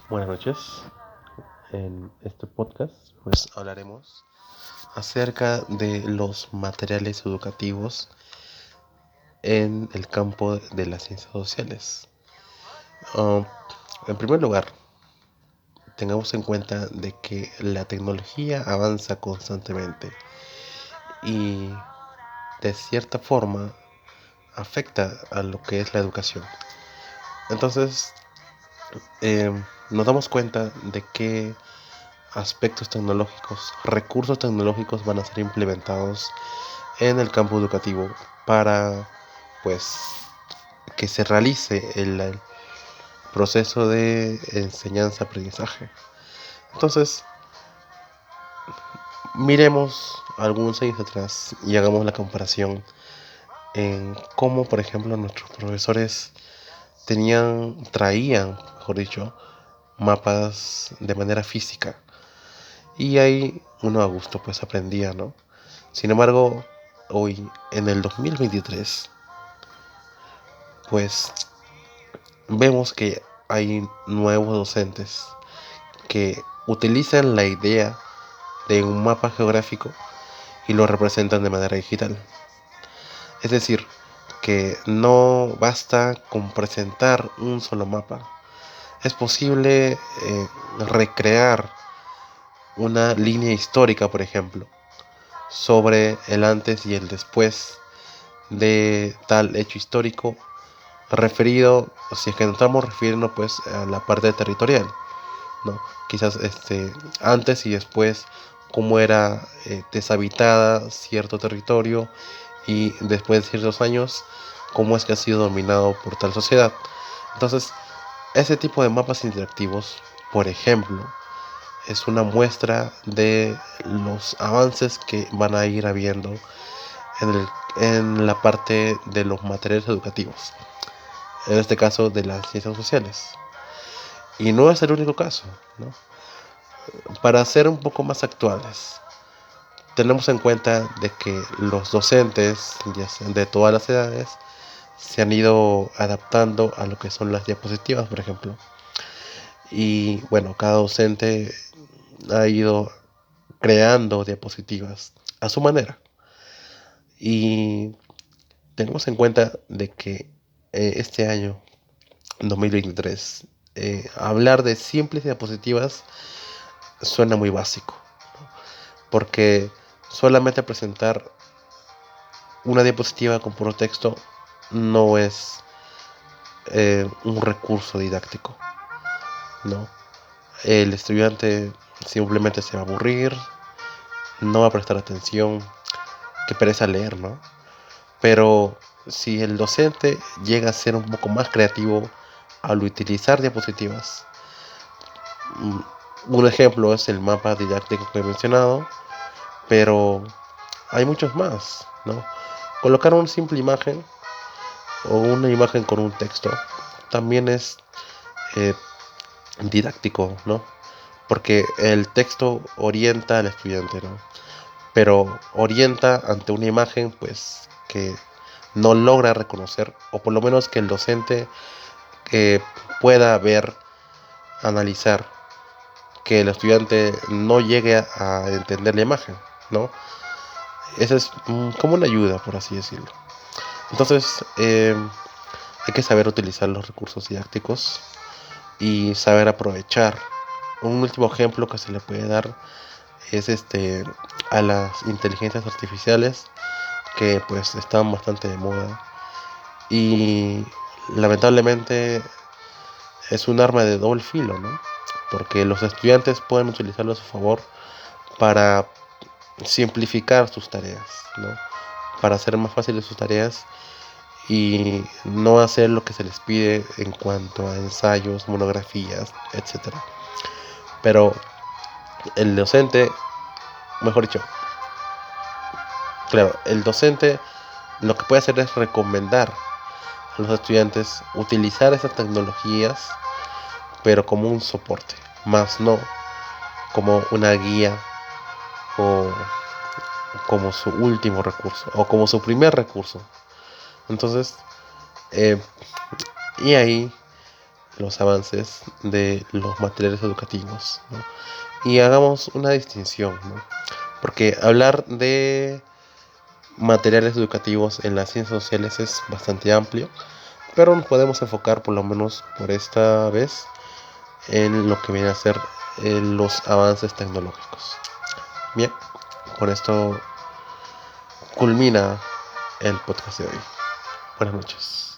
Buenas noches. En este podcast pues hablaremos acerca de los materiales educativos en el campo de las ciencias sociales. Um, en primer lugar, tengamos en cuenta de que la tecnología avanza constantemente y de cierta forma afecta a lo que es la educación. Entonces, eh, nos damos cuenta de que aspectos tecnológicos, recursos tecnológicos van a ser implementados en el campo educativo para pues que se realice el proceso de enseñanza-aprendizaje. Entonces, miremos algunos años atrás y hagamos la comparación en cómo, por ejemplo, nuestros profesores traían, mejor dicho, mapas de manera física y ahí uno a gusto pues aprendía, ¿no? Sin embargo, hoy en el 2023 pues vemos que hay nuevos docentes que utilizan la idea de un mapa geográfico y lo representan de manera digital. Es decir, que no basta con presentar un solo mapa. Es posible recrear una línea histórica, por ejemplo, sobre el antes y el después de tal hecho histórico referido, o si es que nos estamos refiriendo pues a la parte territorial, ¿no? Quizás antes y después cómo era deshabitada cierto territorio y después de ciertos años cómo es que ha sido dominado por tal sociedad. Entonces, ese tipo de mapas interactivos, por ejemplo, es una muestra de los avances que van a ir habiendo en la parte de los materiales educativos, en este caso de las ciencias sociales. Y no es el único caso, ¿no? Para ser un poco más actuales, tenemos en cuenta de que los docentes de todas las edades se han ido adaptando a lo que son las diapositivas, por ejemplo. Y bueno, cada docente ha ido creando diapositivas a su manera. Y tenemos en cuenta de que este año, 2023, hablar de simples diapositivas suena muy básico, porque solamente presentar una diapositiva con puro texto no es un recurso didáctico, ¿no? El estudiante simplemente se va a aburrir, no va a prestar atención, que pereza leer, ¿no? Pero si el docente llega a ser un poco más creativo al utilizar diapositivas, mm, un ejemplo es el mapa didáctico que he mencionado, pero hay muchos más, ¿no? Colocar una simple imagen o una imagen con un texto también es eh, didáctico, ¿no? Porque el texto orienta al estudiante, ¿no? Pero orienta ante una imagen, pues, que no logra reconocer, o por lo menos que el docente eh, pueda ver, analizar, que el estudiante no llegue a entender la imagen, ¿no? Esa es como una ayuda, por así decirlo. Entonces, hay que saber utilizar los recursos didácticos y saber aprovechar. Un último ejemplo que se le puede dar es a las inteligencias artificiales que pues están bastante de moda y lamentablemente es un arma de doble filo, ¿no? Porque los estudiantes pueden utilizarlo a su favor para simplificar sus tareas, ¿no? Para hacer más fáciles sus tareas y no hacer lo que se les pide en cuanto a ensayos, monografías, etcétera. Pero el docente, mejor dicho, claro, el docente lo que puede hacer es recomendar a los estudiantes utilizar esas tecnologías, pero como un soporte, más no como una guía o como su último recurso o como su primer recurso. Entonces, y ahí los avances de los materiales educativos, ¿no? Y hagamos una distinción, ¿no? Porque hablar de materiales educativos en las ciencias sociales es bastante amplio, pero nos podemos enfocar por lo menos por esta vez en lo que viene a ser los avances tecnológicos. Bien, con esto culmina el podcast de hoy. Buenas noches.